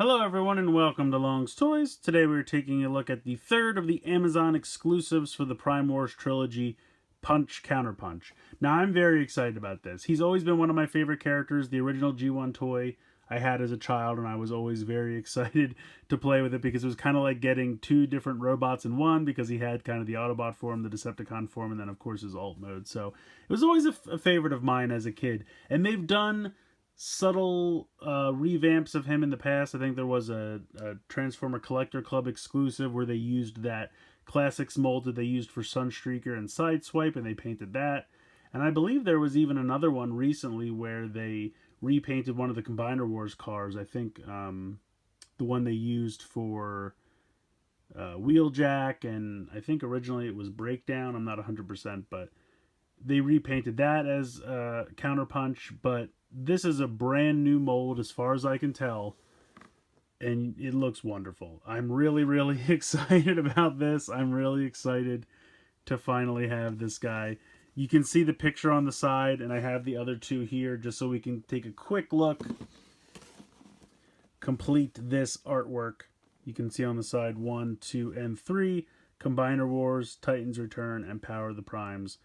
Hello everyone and welcome to Long's Toys. Today we're taking a look at the third of the Amazon exclusives for the Prime Wars trilogy, Punch-Counterpunch. Now I'm very excited about this. He's always been one of my favorite characters, the original G1 toy I had as a child, and I was always very excited to play with it because it was kind of like getting two different robots in one, because he had kind of the Autobot form, the Decepticon form, and then of course his alt mode. So it was always a favorite of mine as a kid. And they've done subtle revamps of him in the past. I think there was a Transformer Collector Club exclusive where they used that Classics mold that they used for Sunstreaker and Sideswipe, and they painted that. And I believe there was even another one recently where they repainted one of the Combiner Wars cars. I think the one they used for Wheeljack, and I think originally it was Breakdown. I'm not 100%, but they repainted that as Counterpunch. But this is a brand new mold as far as I can tell, and it looks wonderful. I'm really, really excited about this. I'm really excited to finally have this guy. You can see the picture on the side, and I have the other two here just so we can take a quick look, complete this artwork. You can see on the side 1, 2, and 3, Combiner Wars, Titans Return, and Power of the Primes,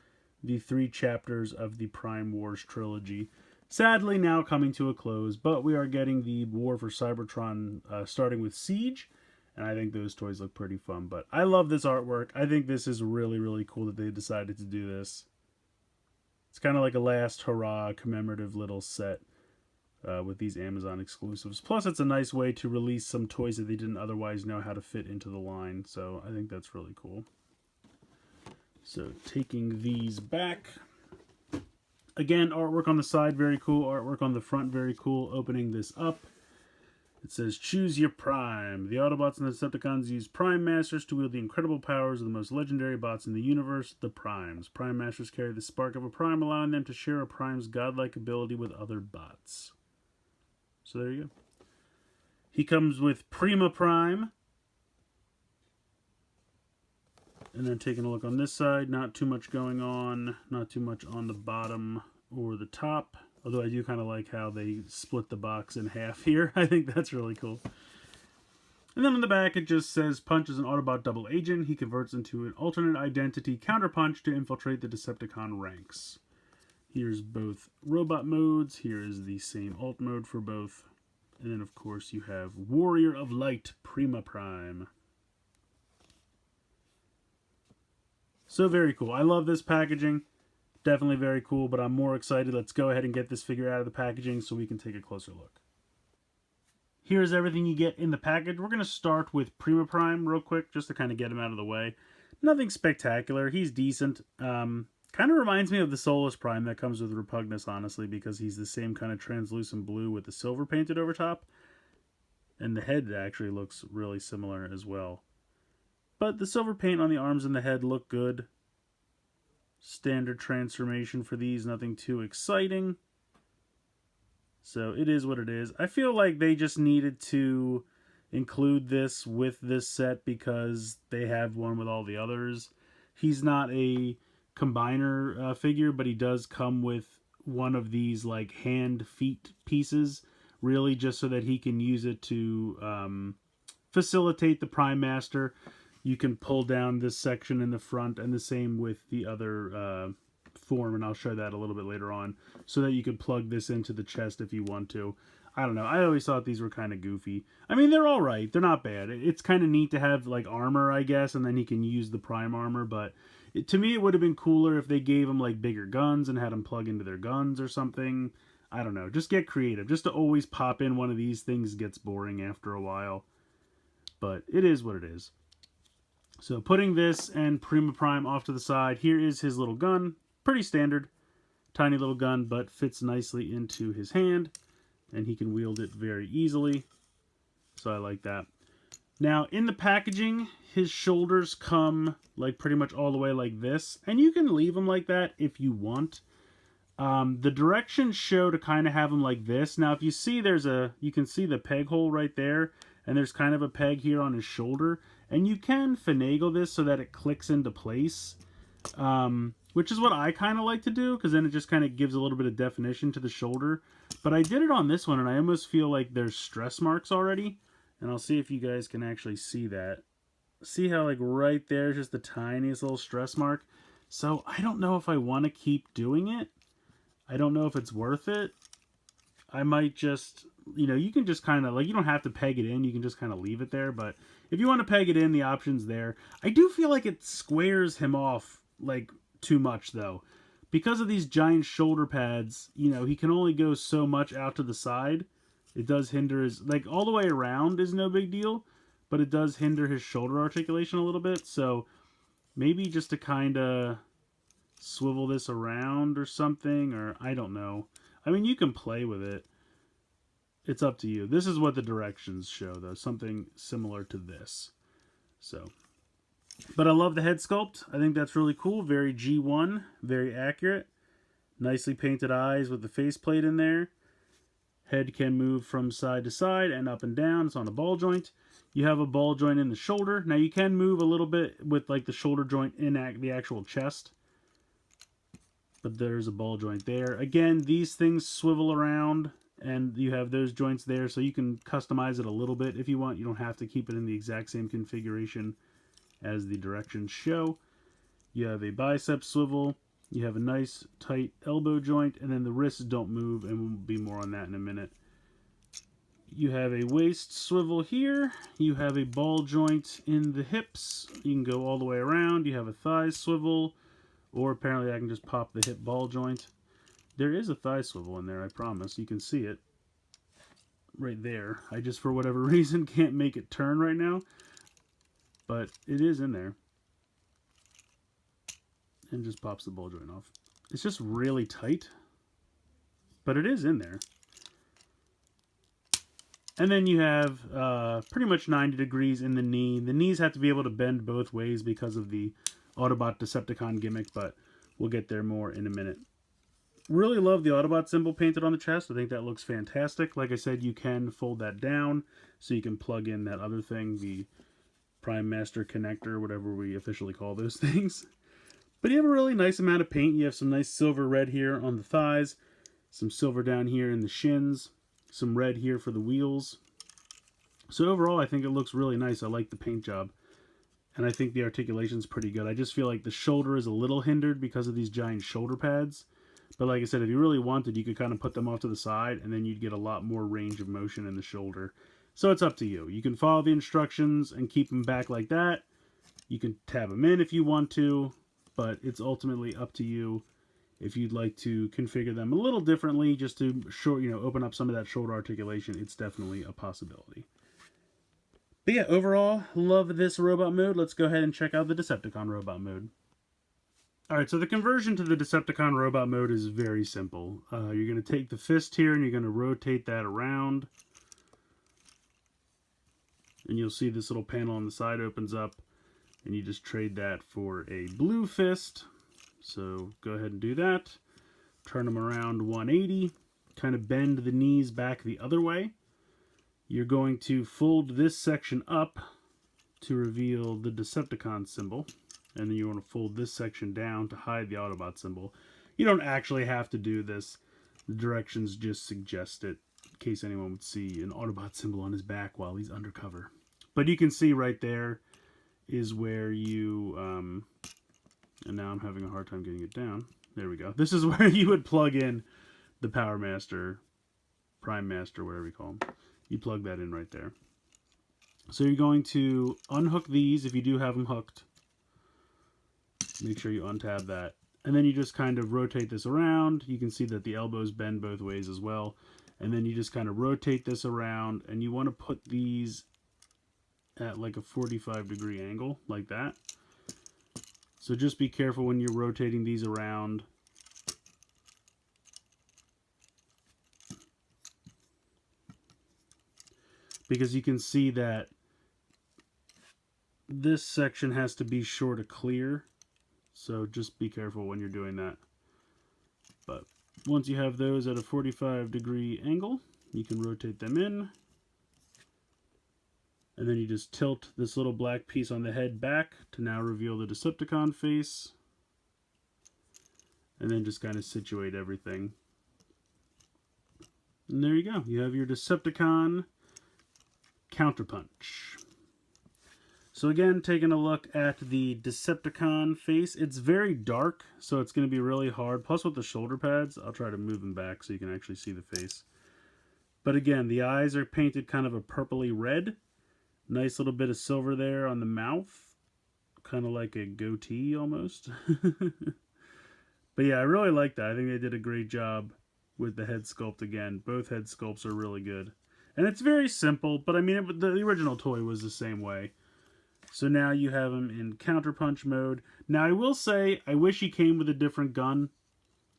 the 3 chapters of the Prime Wars trilogy. Sadly now coming to a close, but we are getting the War for Cybertron starting with Siege, and I think those toys look pretty fun. But I love this artwork. I think this is really, really cool that they decided to do this. It's kind of like a last hurrah commemorative little set with these Amazon exclusives. Plus, it's a nice way to release some toys that they didn't otherwise know how to fit into the line, so I think that's really cool. So, taking these back. Again, artwork on the side, very cool. Artwork on the front, very cool. Opening this up, it says, "Choose your Prime. The Autobots and the Decepticons use Prime Masters to wield the incredible powers of the most legendary bots in the universe, the Primes. Prime Masters carry the spark of a Prime, allowing them to share a Prime's godlike ability with other bots." So there you go. He comes with Prima Prime. And then taking a look on this side, not too much going on, not too much on the bottom or the top. Although I do kind of like how they split the box in half here. I think that's really cool. And then on the back, it just says, "Punch is an Autobot double agent. He converts into an alternate identity, Counterpunch, to infiltrate the Decepticon ranks." Here's both robot modes. Here is the same alt mode for both. And then, of course, you have Warrior of Light, Prima Prime. So very cool. I love this packaging. Definitely very cool, but I'm more excited. Let's go ahead and get this figure out of the packaging so we can take a closer look. Here's everything you get in the package. We're going to start with Prima Prime real quick, just to kind of get him out of the way. Nothing spectacular. He's decent. Kind of reminds me of the Solus Prime that comes with Repugnus, honestly, because he's the same kind of translucent blue with the silver painted over top. And the head actually looks really similar as well. But the silver paint on the arms and the head look good. Standard transformation for these, nothing too exciting. So it is what it is. I feel like they just needed to include this with this set because they have one with all the others. He's not a combiner figure, but he does come with one of these like hand-feet pieces, really just so that he can use it to facilitate the Prime Master. You can pull down this section in the front, and the same with the other form, and I'll show that a little bit later on, so that you can plug this into the chest if you want to. I don't know. I always thought these were kind of goofy. I mean, they're all right. They're not bad. It's kind of neat to have like armor, I guess, and then he can use the Prime armor, but to me it would have been cooler if they gave him like bigger guns and had him plug into their guns or something. I don't know. Just get creative. Just to always pop in one of these things gets boring after a while. But it is what it is. So putting this and Prima Prime off to the side, here is his little gun. Pretty standard. Tiny little gun, but fits nicely into his hand. And he can wield it very easily. So I like that. Now, in the packaging, his shoulders come like pretty much all the way like this. And you can leave them like that if you want. The directions show to kind of have them like this. Now, if you see you can see the peg hole right there. And there's kind of a peg here on his shoulder. And you can finagle this so that it clicks into place. Which is what I kind of like to do, because then it just kind of gives a little bit of definition to the shoulder. But I did it on this one, and I almost feel like there's stress marks already. And I'll see if you guys can actually see that. See how like right there is just the tiniest little stress mark? So I don't know if I want to keep doing it. I don't know if it's worth it. I might just, you know, you can just kind of, like, you don't have to peg it in. You can just kind of leave it there. But if you want to peg it in, the option's there. I do feel like it squares him off, like, too much, though. Because of these giant shoulder pads, you know, he can only go so much out to the side. It does hinder his, like, all the way around is no big deal. But it does hinder his shoulder articulation a little bit. So maybe just to kind of swivel this around or something, or I don't know. I mean, you can play with it. It's up to you. This is what the directions show, though. Something similar to this. So, but I love the head sculpt. I think that's really cool. Very G1. Very accurate. Nicely painted eyes with the faceplate in there. Head can move from side to side and up and down. It's on a ball joint. You have a ball joint in the shoulder. Now, you can move a little bit with, like, the shoulder joint in the actual chest. But there's a ball joint there. Again, these things swivel around, and you have those joints there, so you can customize it a little bit if you want. You don't have to keep it in the exact same configuration as the directions show. You have a bicep swivel. You have a nice, tight elbow joint, and then the wrists don't move, and we'll be more on that in a minute. You have a waist swivel here. You have a ball joint in the hips. You can go all the way around. You have a thigh swivel. Or apparently I can just pop the hip ball joint. There is a thigh swivel in there, I promise. You can see it right there. I just, for whatever reason, can't make it turn right now. But it is in there. And just pops the ball joint off. It's just really tight. But it is in there. And then you have pretty much 90 degrees in the knee. The knees have to be able to bend both ways because of the Autobot Decepticon gimmick, but we'll get there more in a minute. Really love the Autobot symbol painted on the chest. I think that looks fantastic. Like I said, you can fold that down so you can plug in that other thing, the Prime Master connector, whatever we officially call those things. But you have a really nice amount of paint. You have some nice silver red here on the thighs, some silver down here in the shins, some red here for the wheels. So overall, I think it looks really nice. I like the paint job. And I think the articulation's pretty good. I just feel like the shoulder is a little hindered because of these giant shoulder pads. But like I said, if you really wanted, you could kind of put them off to the side, and then you'd get a lot more range of motion in the shoulder. So it's up to you. You can follow the instructions and keep them back like that. You can tab them in if you want to, but it's ultimately up to you if you'd like to configure them a little differently just to open up some of that shoulder articulation. It's definitely a possibility. But yeah, overall, love this robot mode. Let's go ahead and check out the Decepticon robot mode. Alright, so the conversion to the Decepticon robot mode is very simple. You're going to take the fist here and you're going to rotate that around. And you'll see this little panel on the side opens up. And you just trade that for a blue fist. So go ahead and do that. Turn them around 180. Kind of bend the knees back the other way. You're going to fold this section up to reveal the Decepticon symbol. And then you want to fold this section down to hide the Autobot symbol. You don't actually have to do this. The directions just suggest it in case anyone would see an Autobot symbol on his back while he's undercover. But you can see right there is where you... and now I'm having a hard time getting it down. There we go. This is where you would plug in the Power Master, Prime Master, whatever you call them. You plug that in right there. So you're going to unhook these if you do have them hooked. Make sure you untab that. And then you just kind of rotate this around. You can see that the elbows bend both ways as well. And then you just kind of rotate this around. And you want to put these at like a 45-degree angle, like that. So just be careful when you're rotating these around. Because you can see that this section has to be sure to clear. So just be careful when you're doing that. But once you have those at a 45-degree angle, you can rotate them in. And then you just tilt this little black piece on the head back to now reveal the Decepticon face. And then just kind of situate everything. And there you go. You have your Decepticon Punch-Counterpunch. So again, taking a look at the Decepticon face, it's very dark, so it's going to be really hard. Plus with the shoulder pads, I'll try to move them back so you can actually see the face. But again, the eyes are painted kind of a purpley red. Nice little bit of silver there on the mouth. Kind of like a goatee almost. But yeah, I really like that. I think they did a great job with the head sculpt again. Both head sculpts are really good. And it's very simple, but I mean, the original toy was the same way. So now you have him in counterpunch mode. Now I will say, I wish he came with a different gun.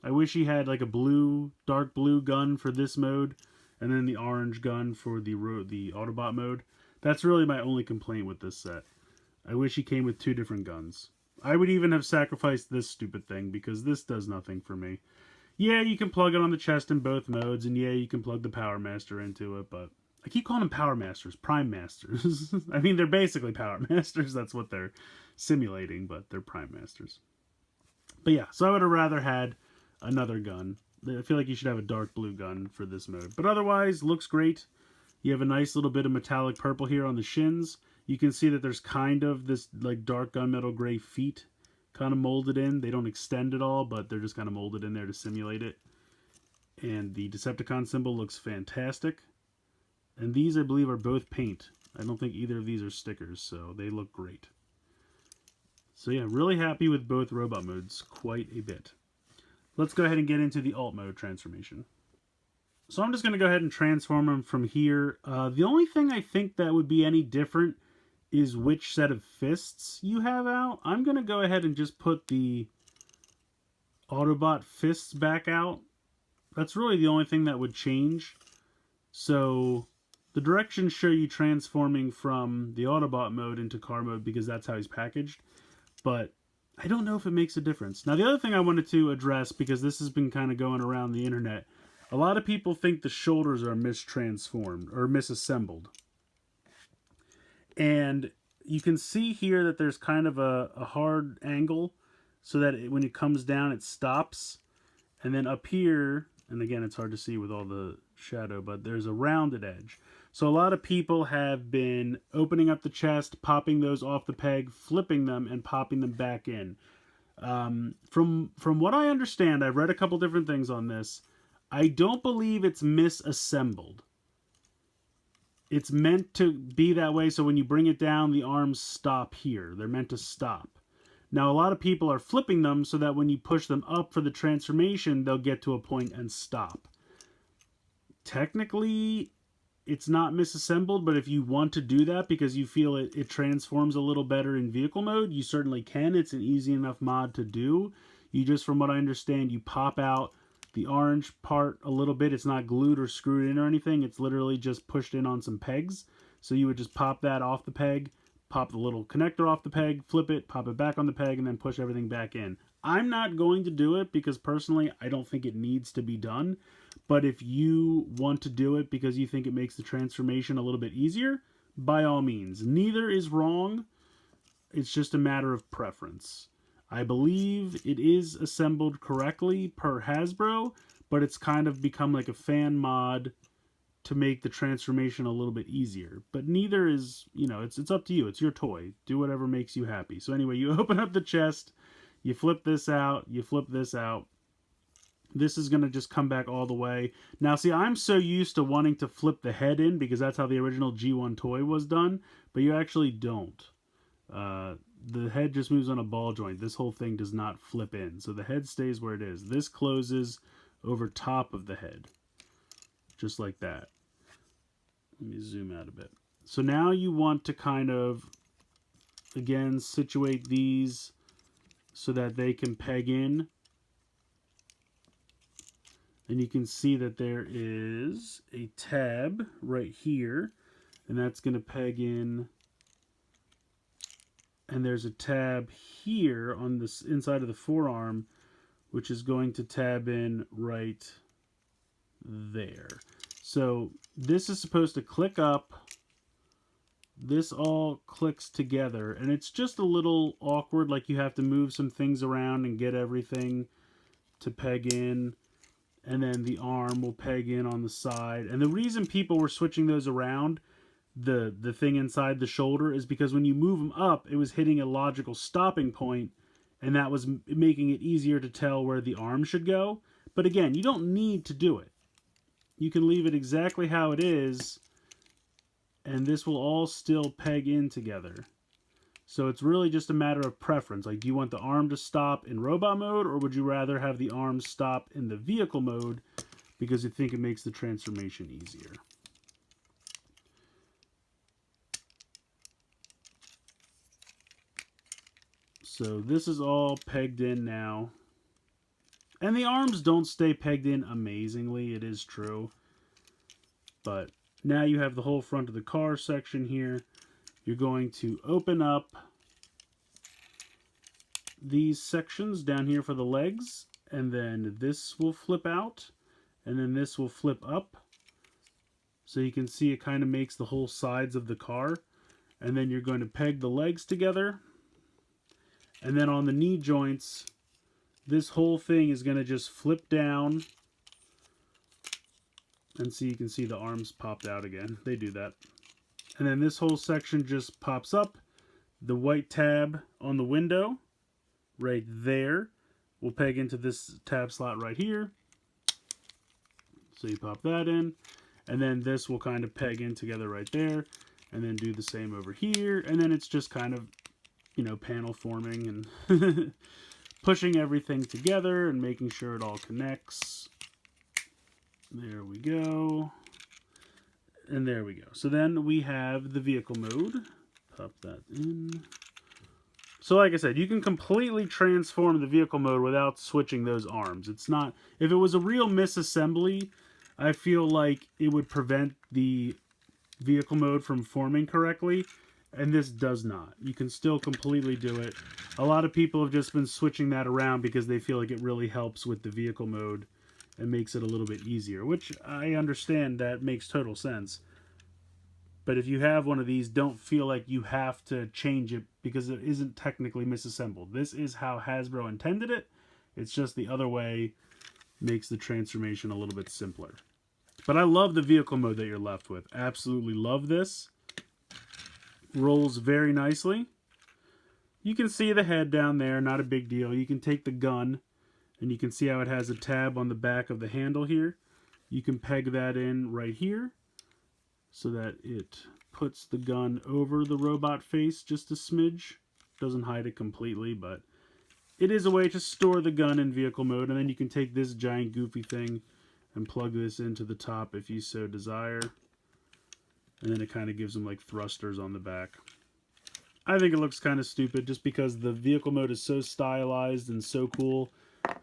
I wish he had like a blue, dark blue gun for this mode, and then the orange gun for the Autobot mode. That's really my only complaint with this set. I wish he came with two different guns. I would even have sacrificed this stupid thing, because this does nothing for me. Yeah, you can plug it on the chest in both modes, and yeah, you can plug the Power Master into it, but I keep calling them Power Masters, Prime Masters. I mean, they're basically Power Masters. That's what they're simulating, but they're Prime Masters. But yeah, so I would have rather had another gun. I feel like you should have a dark blue gun for this mode. But otherwise, looks great. You have a nice little bit of metallic purple here on the shins. You can see that there's kind of this like dark gunmetal gray feet kind of molded in. They don't extend at all, but they're just kind of molded in there to simulate it. And the Decepticon symbol looks fantastic. And these, I believe, are both paint. I don't think either of these are stickers, so they look great. So yeah, really happy with both robot modes quite a bit. Let's go ahead and get into the alt mode transformation. So I'm just going to go ahead and transform them from here. The only thing I think that would be any different is which set of fists you have out. I'm going to go ahead and just put the Autobot fists back out. That's really the only thing that would change. So the directions show you transforming from the Autobot mode into car mode because that's how he's packaged. But I don't know if it makes a difference. Now the other thing I wanted to address, because this has been kind of going around the internet, a lot of people think the shoulders are mistransformed or misassembled. And you can see here that there's kind of a hard angle so that when it comes down it stops. And then up here, and again it's hard to see with all the shadow, but there's a rounded edge. So a lot of people have been opening up the chest, popping those off the peg, flipping them, and popping them back in. From what I understand, I've read a couple different things on this. I don't believe it's misassembled. It's meant to be that way, so when you bring it down, the arms stop here. They're meant to stop. Now, a lot of people are flipping them so that when you push them up for the transformation, they'll get to a point and stop. Technically, it's not misassembled, but if you want to do that because you feel it transforms a little better in vehicle mode, you certainly can. It's an easy enough mod to do. You just, from what I understand, you pop out the orange part a little bit. It's not glued or screwed in or anything. It's literally just pushed in on some pegs. So you would just pop that off the peg, pop the little connector off the peg, flip it, pop it back on the peg, and then push everything back in. I'm not going to do it because personally I don't think it needs to be done. But if you want to do it because you think it makes the transformation a little bit easier, by all means. Neither is wrong. It's just a matter of preference. I believe it is assembled correctly per Hasbro, but it's kind of become like a fan mod to make the transformation a little bit easier. But neither is, you know, it's up to you. It's your toy. Do whatever makes you happy. So anyway, you open up the chest, you flip this out, you flip this out. This is going to just come back all the way. Now, see, I'm so used to wanting to flip the head in because that's how the original G1 toy was done, but you actually don't. The head just moves on a ball joint. This whole thing does not flip in. So the head stays where it is. This closes over top of the head. Just like that. Let me zoom out a bit. So now you want to kind of, again, situate these so that they can peg in. And you can see that there is a tab right here. And that's going to peg in. And there's a tab here on this inside of the forearm, which is going to tab in right there. So this is supposed to click up. This all clicks together, and it's just a little awkward, like you have to move some things around and get everything to peg in. And then the arm will peg in on the side. And the reason people were switching those around, the thing inside the shoulder is because when you move them up, it was hitting a logical stopping point, and that was making it easier to tell where the arm should go. But again, you don't need to do it. You can leave it exactly how it is, and this will all still peg in together. So it's really just a matter of preference. Like, do you want the arm to stop in robot mode, or would you rather have the arm stop in the vehicle mode because you think it makes the transformation easier? So this is all pegged in now. And the arms don't stay pegged in amazingly, it is true. But now you have the whole front of the car section here. You're going to open up these sections down here for the legs, and then this will flip out, and then this will flip up. So you can see it kind of makes the whole sides of the car. And then you're going to peg the legs together. And then on the knee joints, this whole thing is going to just flip down. And so you can see the arms popped out again. They do that. And then this whole section just pops up. The white tab on the window right there will peg into this tab slot right here. So you pop that in. And then this will kind of peg in together right there. And then do the same over here. And then it's just kind of, you know, panel forming and pushing everything together and making sure it all connects. There we go. And there we go. So then we have the vehicle mode. Pop that in. So like I said, you can completely transform the vehicle mode without switching those arms. It's not, if it was a real misassembly, I feel like it would prevent the vehicle mode from forming correctly. And this does not. You can still completely do it. A lot of people have just been switching that around because they feel like it really helps with the vehicle mode and makes it a little bit easier, which I understand that makes total sense. But if you have one of these, don't feel like you have to change it because it isn't technically misassembled. This is how Hasbro intended it. It's just the other way makes the transformation a little bit simpler. But I love the vehicle mode that you're left with. Absolutely love this. Rolls very nicely. You can see the head down there, not a big deal. You can take the gun, and you can see how it has a tab on the back of the handle here. You can peg that in right here so that it puts the gun over the robot face just a smidge. Doesn't hide it completely, but it is a way to store the gun in vehicle mode. And then you can take this giant goofy thing and plug this into the top if you so desire. And then it kind of gives them like thrusters on the back. I think it looks kind of stupid just because the vehicle mode is so stylized and so cool.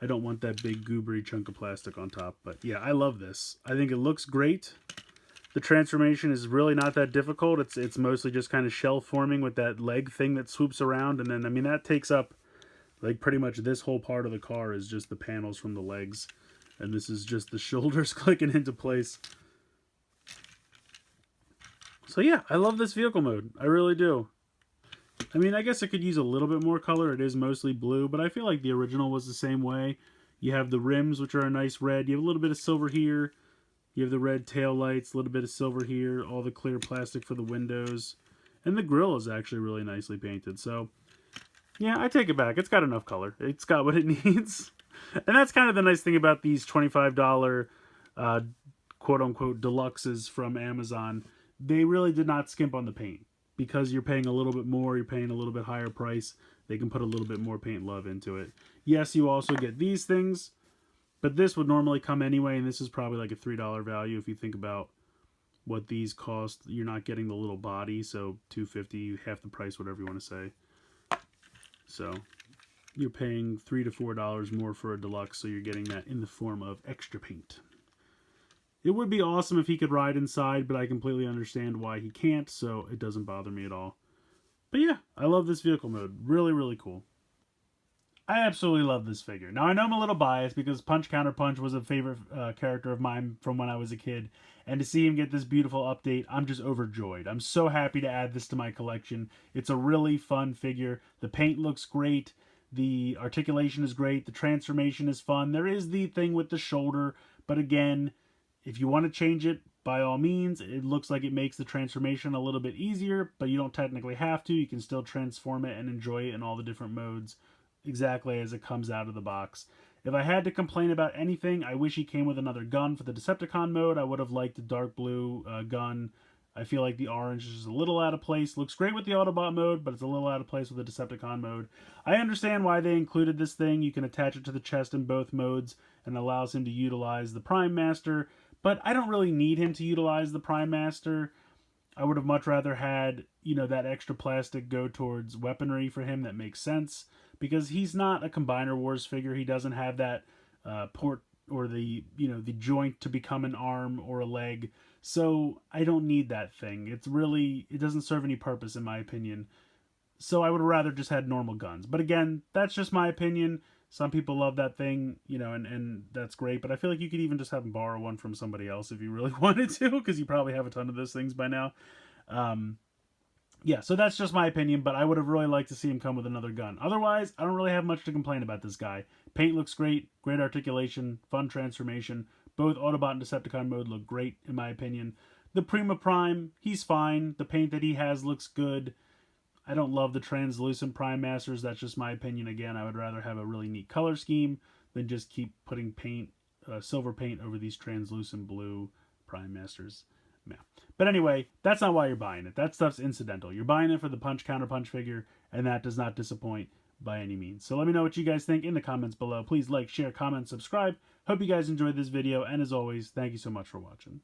I don't want that big goobery chunk of plastic on top. But yeah, I love this. I think it looks great. The transformation is really not that difficult. It's mostly just kind of shell forming with that leg thing that swoops around. And then, I mean, that takes up like pretty much this whole part of the car is just the panels from the legs. And this is just the shoulders clicking into place. So yeah, I love this vehicle mode. I really do. I mean, I guess it could use a little bit more color. It is mostly blue, but I feel like the original was the same way. You have the rims, which are a nice red. You have a little bit of silver here. You have the red tail lights, a little bit of silver here. All the clear plastic for the windows. And the grille is actually really nicely painted. So, yeah, I take it back. It's got enough color. It's got what it needs. And that's kind of the nice thing about these $25 quote-unquote deluxes from Amazon. They really did not skimp on the paint. Because you're paying a little bit more, you're paying a little bit higher price, they can put a little bit more paint love into it. Yes, you also get these things, but this would normally come anyway, and this is probably like a $3 value if you think about what these cost. You're not getting the little body, so $2.50, half the price, whatever you want to say. So you're paying $3 to $4 more for a deluxe, so you're getting that in the form of extra paint. It would be awesome if he could ride inside, but I completely understand why he can't, so it doesn't bother me at all. But yeah, I love this vehicle mode. Really, really cool. I absolutely love this figure. Now, I know I'm a little biased because Punch-Counterpunch was a favorite character of mine from when I was a kid. And to see him get this beautiful update, I'm just overjoyed. I'm so happy to add this to my collection. It's a really fun figure. The paint looks great. The articulation is great. The transformation is fun. There is the thing with the shoulder, but again, if you want to change it, by all means. It looks like it makes the transformation a little bit easier, but you don't technically have to. You can still transform it and enjoy it in all the different modes exactly as it comes out of the box. If I had to complain about anything, I wish he came with another gun for the Decepticon mode. I would have liked the dark blue gun. I feel like the orange is just a little out of place. Looks great with the Autobot mode, but it's a little out of place with the Decepticon mode. I understand why they included this thing. You can attach it to the chest in both modes and allows him to utilize the Prime Master, but I don't really need him to utilize the Prime Master. I would have much rather had, that extra plastic go towards weaponry for him that makes sense, because he's not a Combiner Wars figure. He doesn't have that port or the joint to become an arm or a leg. So I don't need that thing. It doesn't serve any purpose in my opinion. So I would have rather just had normal guns. But again, that's just my opinion. Some people love that thing, and that's great. But I feel like you could even just have him borrow one from somebody else if you really wanted to, because you probably have a ton of those things by now. Yeah, so that's just my opinion, but I would have really liked to see him come with another gun. Otherwise, I don't really have much to complain about this guy. Paint looks great, great articulation, fun transformation. Both Autobot and Decepticon mode look great, in my opinion. The Prima Prime, he's fine. The paint that he has looks good. I don't love the translucent Prime Masters. That's just my opinion. Again, I would rather have a really neat color scheme than just keep putting paint, silver paint over these translucent blue Prime Masters. Yeah. But anyway, that's not why you're buying it. That stuff's incidental. You're buying it for the Punch-Counterpunch figure, and that does not disappoint by any means. So let me know what you guys think in the comments below. Please like, share, comment, subscribe. Hope you guys enjoyed this video, and as always, thank you so much for watching.